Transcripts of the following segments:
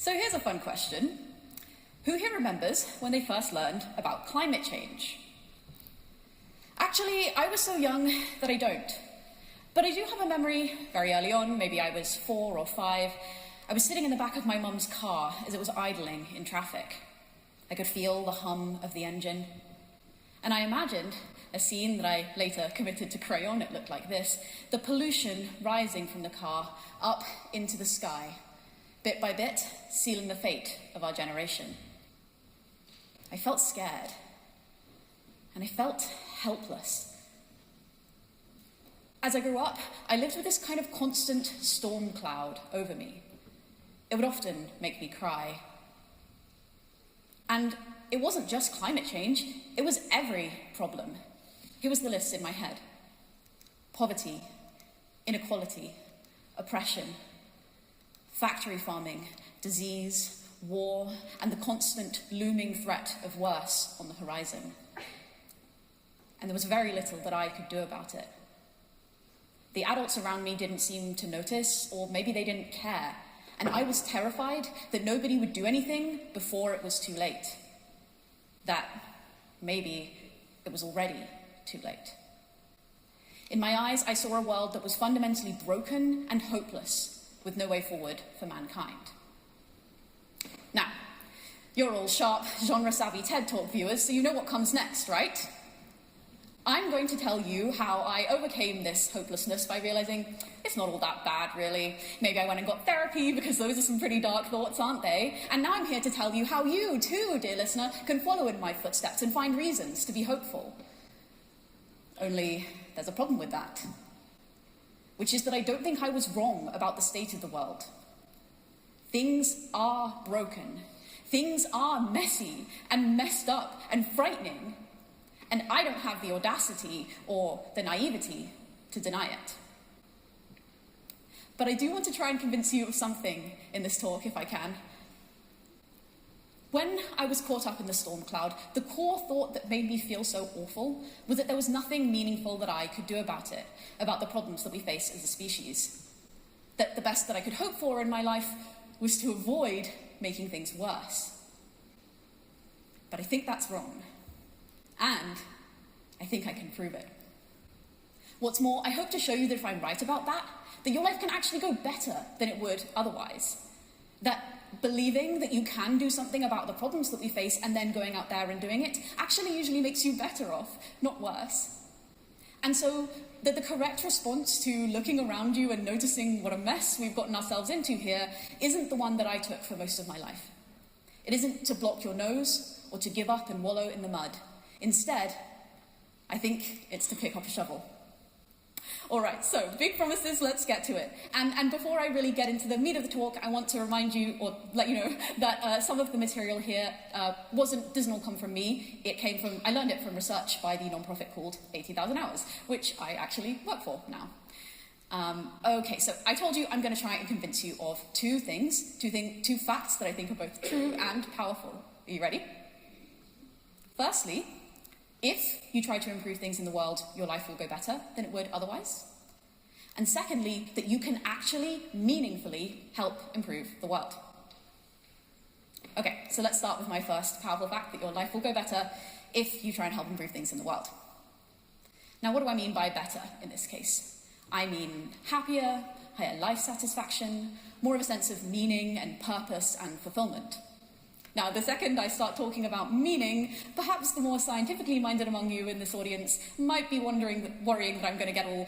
So here's a fun question. Who here remembers when they first learned about climate change? Actually, I was so young that I don't. But I do have a memory very early on, maybe I was 4 or 5. I was sitting in the back of my mum's car as it was idling in traffic. I could feel the hum of the engine. And I imagined a scene that I later committed to crayon. It looked like this: the pollution rising from the car up into the sky, bit by bit, sealing the fate of our generation. I felt scared, and I felt helpless. As I grew up, I lived with this kind of constant storm cloud over me. It would often make me cry. And it wasn't just climate change, it was every problem. Here was the list in my head: poverty, inequality, oppression, factory farming, disease, war, and the constant looming threat of worse on the horizon. And there was very little that I could do about it. The adults around me didn't seem to notice, or maybe they didn't care, and I was terrified that nobody would do anything before it was too late. That maybe it was already too late. In my eyes, I saw a world that was fundamentally broken and hopeless, with no way forward for mankind. Now, you're all sharp, genre-savvy TED Talk viewers, so you know what comes next, right? I'm going to tell you how I overcame this hopelessness by realizing it's not all that bad, really. Maybe I went and got therapy, because those are some pretty dark thoughts, aren't they? And now I'm here to tell you how you, too, dear listener, can follow in my footsteps and find reasons to be hopeful. Only there's a problem with that, which is that I don't think I was wrong about the state of the world. Things are broken. Things are messy and messed up and frightening. And I don't have the audacity or the naivety to deny it. But I do want to try and convince you of something in this talk, if I can. When I was caught up in the storm cloud, the core thought that made me feel so awful was that there was nothing meaningful that I could do about it, about the problems that we face as a species. That the best that I could hope for in my life was to avoid making things worse. But I think that's wrong. And I think I can prove it. What's more, I hope to show you that if I'm right about that your life can actually go better than it would otherwise. That believing that you can do something about the problems that we face and then going out there and doing it actually usually makes you better off, not worse. And so that the correct response to looking around you and noticing what a mess we've gotten ourselves into here isn't the one that I took for most of my life. It isn't to block your nose or to give up and wallow in the mud. Instead, I think it's to pick up a shovel. All right, so big promises, let's get to it. And before I really get into the meat of the talk, I want to remind you, or let you know, that some of the material here doesn't all come from me. I learned it from research by the nonprofit called 80,000 Hours, which I actually work for now. Okay, so I told you I'm going to try and convince you of two facts that I think are both true and powerful. Are you ready? Firstly, if you try to improve things in the world, your life will go better than it would otherwise. And secondly, that you can actually meaningfully help improve the world. Okay, so let's start with my first powerful fact, that your life will go better if you try and help improve things in the world. Now, what do I mean by better in this case? I mean happier, higher life satisfaction, more of a sense of meaning and purpose and fulfillment. Now, the second I start talking about meaning, perhaps the more scientifically minded among you in this audience might be worrying that I'm going to get all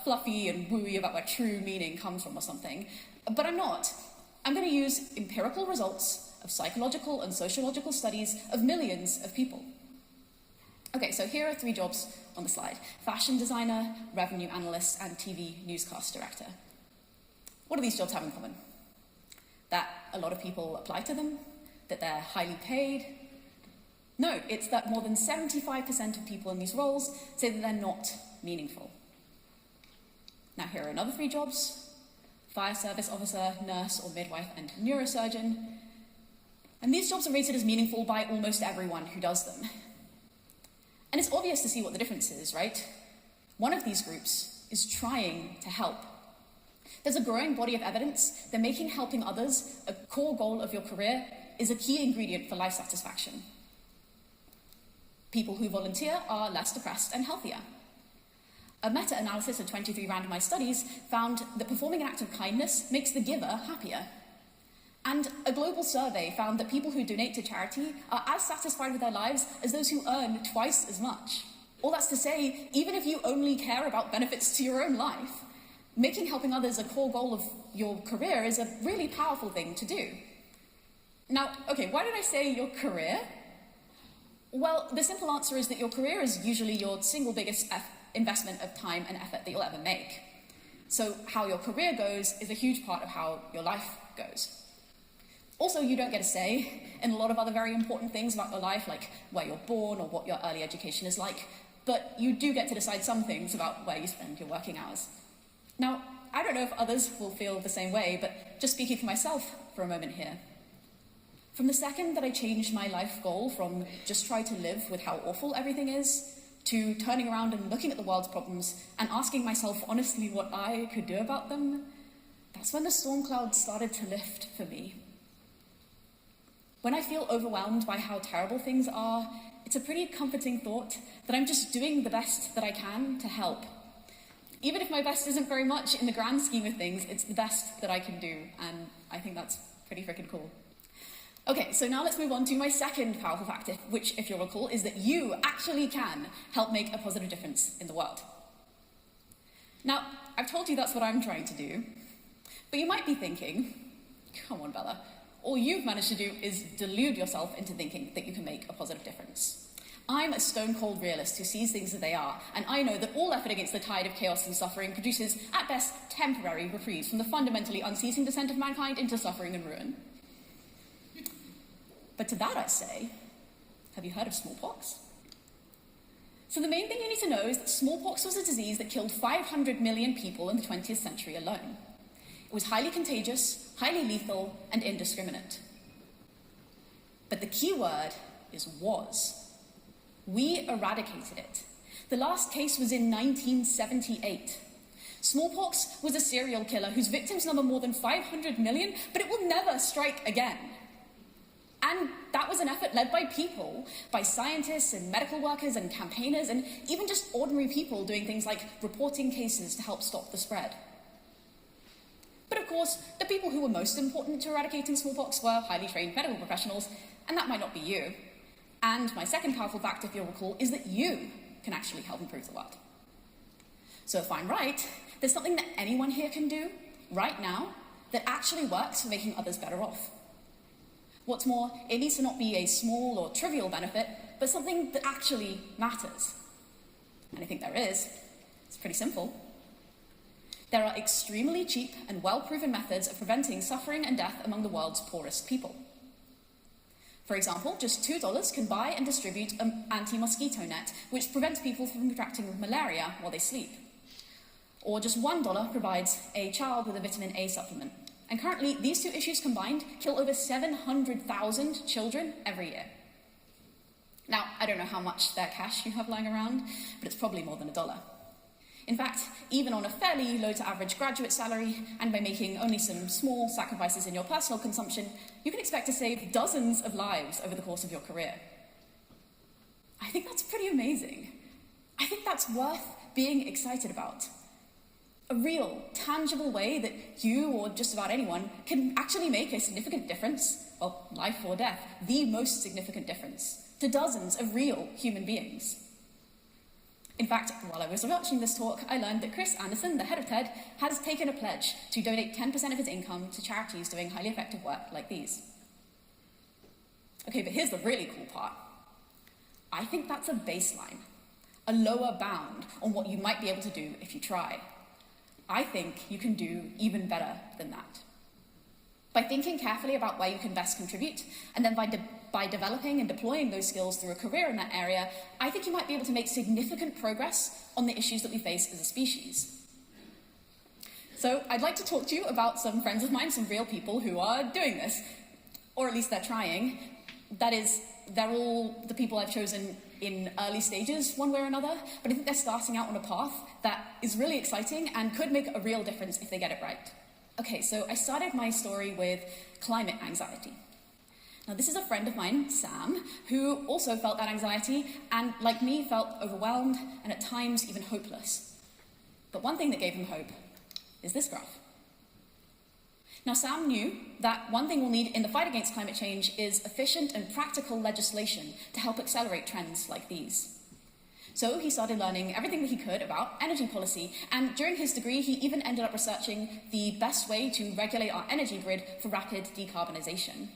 fluffy and wooey about where true meaning comes from or something. But I'm not. I'm going to use empirical results of psychological and sociological studies of millions of people. Okay, so here are 3 jobs on the slide: fashion designer, revenue analyst, and TV newscast director. What do these jobs have in common? That a lot of people apply to them? That they're highly paid? No, it's that more than 75% of people in these roles say that they're not meaningful. Now, here are another 3 jobs: fire service officer, nurse or midwife, and neurosurgeon. And these jobs are rated as meaningful by almost everyone who does them. And it's obvious to see what the difference is, right? One of these groups is trying to help. There's a growing body of evidence that making helping others a core goal of your career is a key ingredient for life satisfaction. People who volunteer are less depressed and healthier. A meta-analysis of 23 randomized studies found that performing an act of kindness makes the giver happier. And a global survey found that people who donate to charity are as satisfied with their lives as those who earn twice as much. All that's to say, even if you only care about benefits to your own life, making helping others a core goal of your career is a really powerful thing to do. Now, okay, why did I say your career? Well, the simple answer is that your career is usually your single biggest investment of time and effort that you'll ever make. So how your career goes is a huge part of how your life goes. Also, you don't get a say in a lot of other very important things about your life, like where you're born or what your early education is like, but you do get to decide some things about where you spend your working hours. Now, I don't know if others will feel the same way, but just speaking for myself for a moment here. From the second that I changed my life goal from just try to live with how awful everything is, to turning around and looking at the world's problems and asking myself honestly what I could do about them, that's when the storm cloud started to lift for me. When I feel overwhelmed by how terrible things are, it's a pretty comforting thought that I'm just doing the best that I can to help. Even if my best isn't very much in the grand scheme of things, it's the best that I can do, and I think that's pretty freaking cool. Okay, so now let's move on to my second powerful factor, which, if you'll recall, is that you actually can help make a positive difference in the world. Now, I've told you that's what I'm trying to do, but you might be thinking, come on, Bella, all you've managed to do is delude yourself into thinking that you can make a positive difference. I'm a stone-cold realist who sees things as they are, and I know that all effort against the tide of chaos and suffering produces, at best, temporary reprieves from the fundamentally unceasing descent of mankind into suffering and ruin. But to that I say, have you heard of smallpox? So the main thing you need to know is that smallpox was a disease that killed 500 million people in the 20th century alone. It was highly contagious, highly lethal, and indiscriminate. But the key word is was. We eradicated it. The last case was in 1978. Smallpox was a serial killer whose victims number more than 500 million, but it will never strike again. And that was an effort led by people, by scientists and medical workers and campaigners, and even just ordinary people doing things like reporting cases to help stop the spread. But of course, the people who were most important to eradicating smallpox were highly trained medical professionals, and that might not be you. And my second powerful fact, if you'll recall, is that you can actually help improve the world. So if I'm right, there's something that anyone here can do, right now, that actually works for making others better off. What's more, it needs to not be a small or trivial benefit, but something that actually matters. And I think there is. It's pretty simple. There are extremely cheap and well-proven methods of preventing suffering and death among the world's poorest people. For example, just $2 can buy and distribute an anti-mosquito net, which prevents people from contracting malaria while they sleep. Or just $1 provides a child with a vitamin A supplement. And currently, these two issues combined kill over 700,000 children every year. Now, I don't know how much spare cash you have lying around, but it's probably more than $1. In fact, even on a fairly low to average graduate salary, and by making only some small sacrifices in your personal consumption, you can expect to save dozens of lives over the course of your career. I think that's pretty amazing. I think that's worth being excited about. A real, tangible way that you, or just about anyone, can actually make a significant difference, well, life or death, the most significant difference, to dozens of real human beings. In fact, while I was watching this talk, I learned that Chris Anderson, the head of TED, has taken a pledge to donate 10% of his income to charities doing highly effective work like these. Okay, but here's the really cool part. I think that's a baseline, a lower bound on what you might be able to do if you try. I think you can do even better than that. By thinking carefully about where you can best contribute, and then by developing and deploying those skills through a career in that area, I think you might be able to make significant progress on the issues that we face as a species. So I'd like to talk to you about some friends of mine, some real people who are doing this, or at least they're trying. That is, they're all the people I've chosen in early stages, one way or another, but I think they're starting out on a path that is really exciting and could make a real difference if they get it right. Okay, so I started my story with climate anxiety. Now, this is a friend of mine, Sam, who also felt that anxiety and, like me, felt overwhelmed and at times even hopeless. But one thing that gave him hope is this graph. Now, Sam knew that one thing we'll need in the fight against climate change is efficient and practical legislation to help accelerate trends like these. So he started learning everything that he could about energy policy, and during his degree, he even ended up researching the best way to regulate our energy grid for rapid decarbonisation.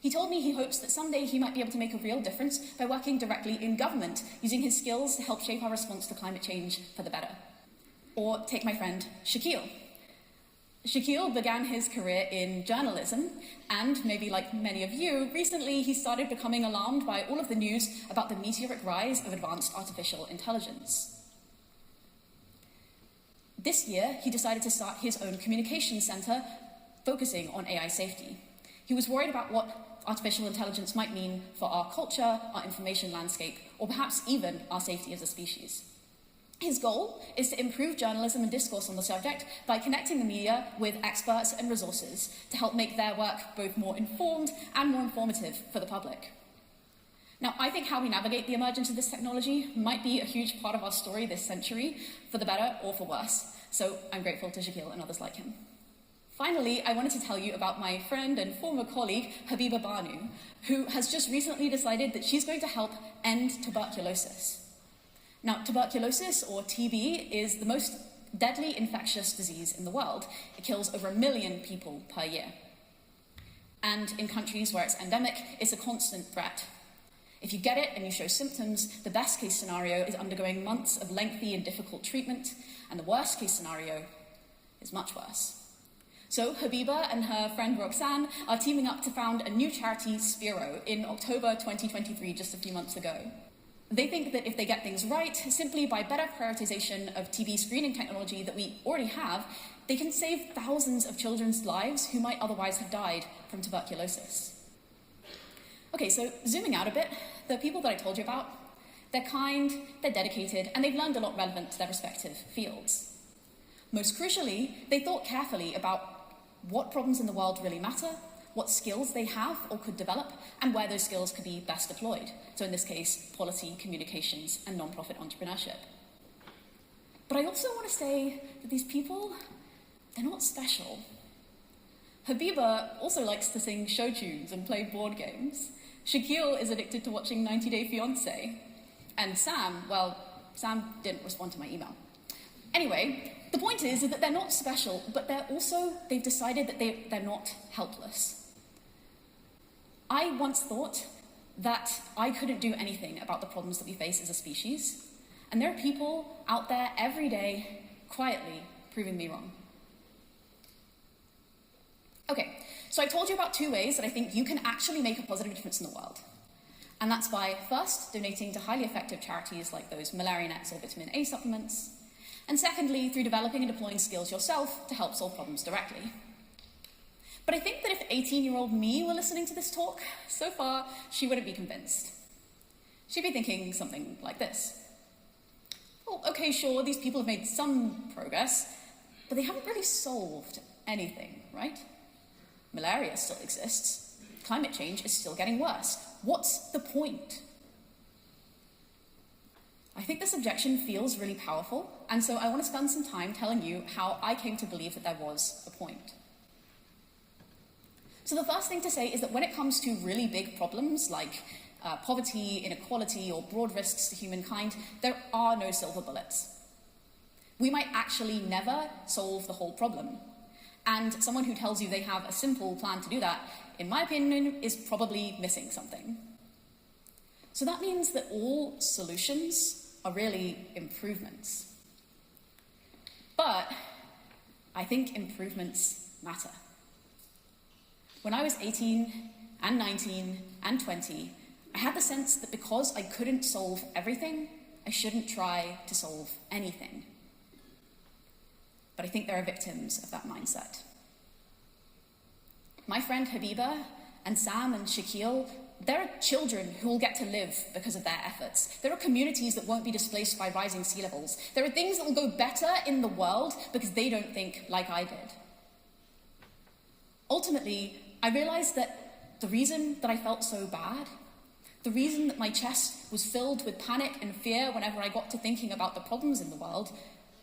He told me he hopes that someday he might be able to make a real difference by working directly in government, using his skills to help shape our response to climate change for the better. Or take my friend Shaquille. Shaquille began his career in journalism, and maybe like many of you, recently he started becoming alarmed by all of the news about the meteoric rise of advanced artificial intelligence. This year, he decided to start his own communications centre focusing on AI safety. He was worried about what artificial intelligence might mean for our culture, our information landscape, or perhaps even our safety as a species. His goal is to improve journalism and discourse on the subject by connecting the media with experts and resources to help make their work both more informed and more informative for the public. Now, I think how we navigate the emergence of this technology might be a huge part of our story this century, for the better or for worse, so I'm grateful to Shaquille and others like him. Finally, I wanted to tell you about my friend and former colleague, Habiba Banu, who has just recently decided that she's going to help end tuberculosis. Now, tuberculosis, or TB, is the most deadly infectious disease in the world. It kills over 1 million people per year. And in countries where it's endemic, it's a constant threat. If you get it and you show symptoms, the best case scenario is undergoing months of lengthy and difficult treatment, and the worst case scenario is much worse. So Habiba and her friend Roxanne are teaming up to found a new charity, Spiro, in October 2023, just a few months ago. They think that if they get things right, simply by better prioritization of TB screening technology that we already have, they can save thousands of children's lives who might otherwise have died from tuberculosis. Okay, so zooming out a bit, the people that I told you about, they're kind, they're dedicated, and they've learned a lot relevant to their respective fields. Most crucially, they thought carefully about what problems in the world really matter, what skills they have or could develop, and where those skills could be best deployed. So in this case, policy, communications, and non-profit entrepreneurship. But I also want to say that these people, they're not special. Habiba also likes to sing show tunes and play board games. Shaquille is addicted to watching 90 Day Fiancé. And Sam, well, Sam didn't respond to my email. Anyway, the point is that they're not special, but they've decided that they're not helpless. I once thought that I couldn't do anything about the problems that we face as a species, and there are people out there every day, quietly, proving me wrong. Okay, so I told you about 2 ways that I think you can actually make a positive difference in the world. And that's by, first, donating to highly effective charities like those malaria nets or vitamin A supplements, and secondly, through developing and deploying skills yourself to help solve problems directly. But I think that if 18-year-old me were listening to this talk, so far, she wouldn't be convinced. She'd be thinking something like this. Well, okay, sure, these people have made some progress, but they haven't really solved anything, right? Malaria still exists. Climate change is still getting worse. What's the point? I think this objection feels really powerful, and so I want to spend some time telling you how I came to believe that there was a point. So the first thing to say is that when it comes to really big problems like poverty, inequality, or broad risks to humankind, there are no silver bullets. We might actually never solve the whole problem. And someone who tells you they have a simple plan to do that, in my opinion, is probably missing something. So that means that all solutions are really improvements. But I think improvements matter. When I was 18 and 19 and 20, I had the sense that because I couldn't solve everything, I shouldn't try to solve anything. But I think there are victims of that mindset. My friend Habiba and Sam and Shaquille, there are children who will get to live because of their efforts. There are communities that won't be displaced by rising sea levels. There are things that will go better in the world because they don't think like I did. Ultimately, I realized that the reason that I felt so bad, the reason that my chest was filled with panic and fear whenever I got to thinking about the problems in the world,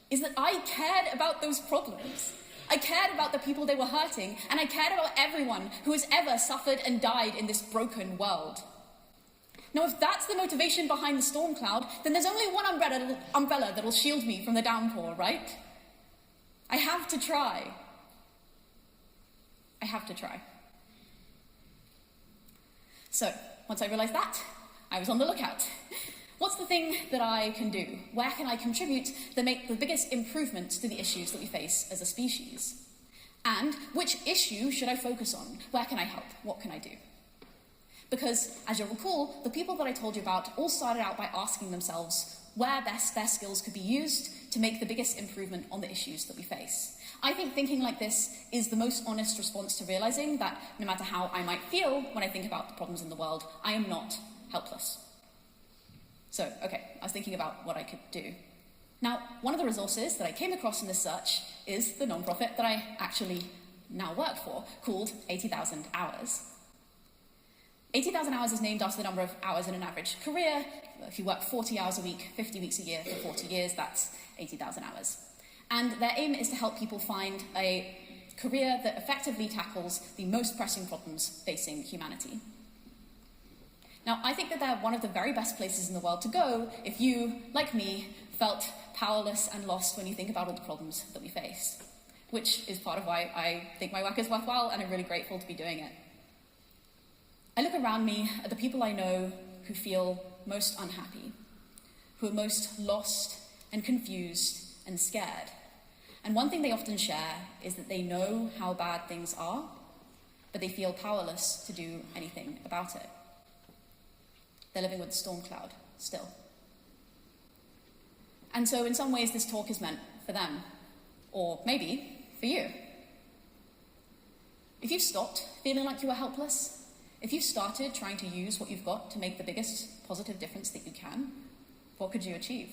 is that I cared about those problems. I cared about the people they were hurting, and I cared about everyone who has ever suffered and died in this broken world. Now, if that's the motivation behind the storm cloud, then there's only one umbrella that'll shield me from the downpour, right? I have to try. I have to try. So, once I realized that, I was on the lookout. What's the thing that I can do? Where can I contribute that make the biggest improvements to the issues that we face as a species? And which issue should I focus on? Where can I help? What can I do? Because, as you'll recall, the people that I told you about all started out by asking themselves where best their skills could be used to make the biggest improvement on the issues that we face. I think thinking like this is the most honest response to realizing that no matter how I might feel when I think about the problems in the world, I am not helpless. So, okay, I was thinking about what I could do. Now, one of the resources that I came across in this search is the nonprofit that I actually now work for, called 80,000 Hours. 80,000 hours is named after the number of hours in an average career. If you work 40 hours a week, 50 weeks a year for 40 years, that's 80,000 hours. And their aim is to help people find a career that effectively tackles the most pressing problems facing humanity. Now, I think that they're one of the very best places in the world to go if you, like me, felt powerless and lost when you think about all the problems that we face, which is part of why I think my work is worthwhile, and I'm really grateful to be doing it. I look around me at the people I know who feel most unhappy, who are most lost and confused and scared. And one thing they often share is that they know how bad things are, but they feel powerless to do anything about it. They're living with the storm cloud still. And so in some ways this talk is meant for them, or maybe for you. If you've stopped feeling like you were helpless, if you've started trying to use what you've got to make the biggest positive difference that you can, what could you achieve?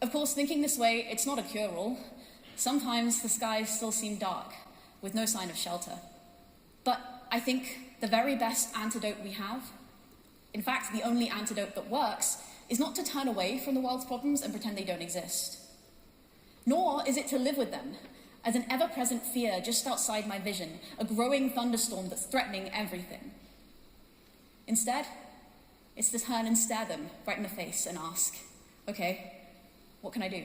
Of course, thinking this way, it's not a cure-all. Sometimes the skies still seem dark, with no sign of shelter. But I think the very best antidote we have, in fact, the only antidote that works, is not to turn away from the world's problems and pretend they don't exist. Nor is it to live with them as an ever-present fear just outside my vision, a growing thunderstorm that's threatening everything. Instead, it's to turn and stare them right in the face and ask, okay, what can I do?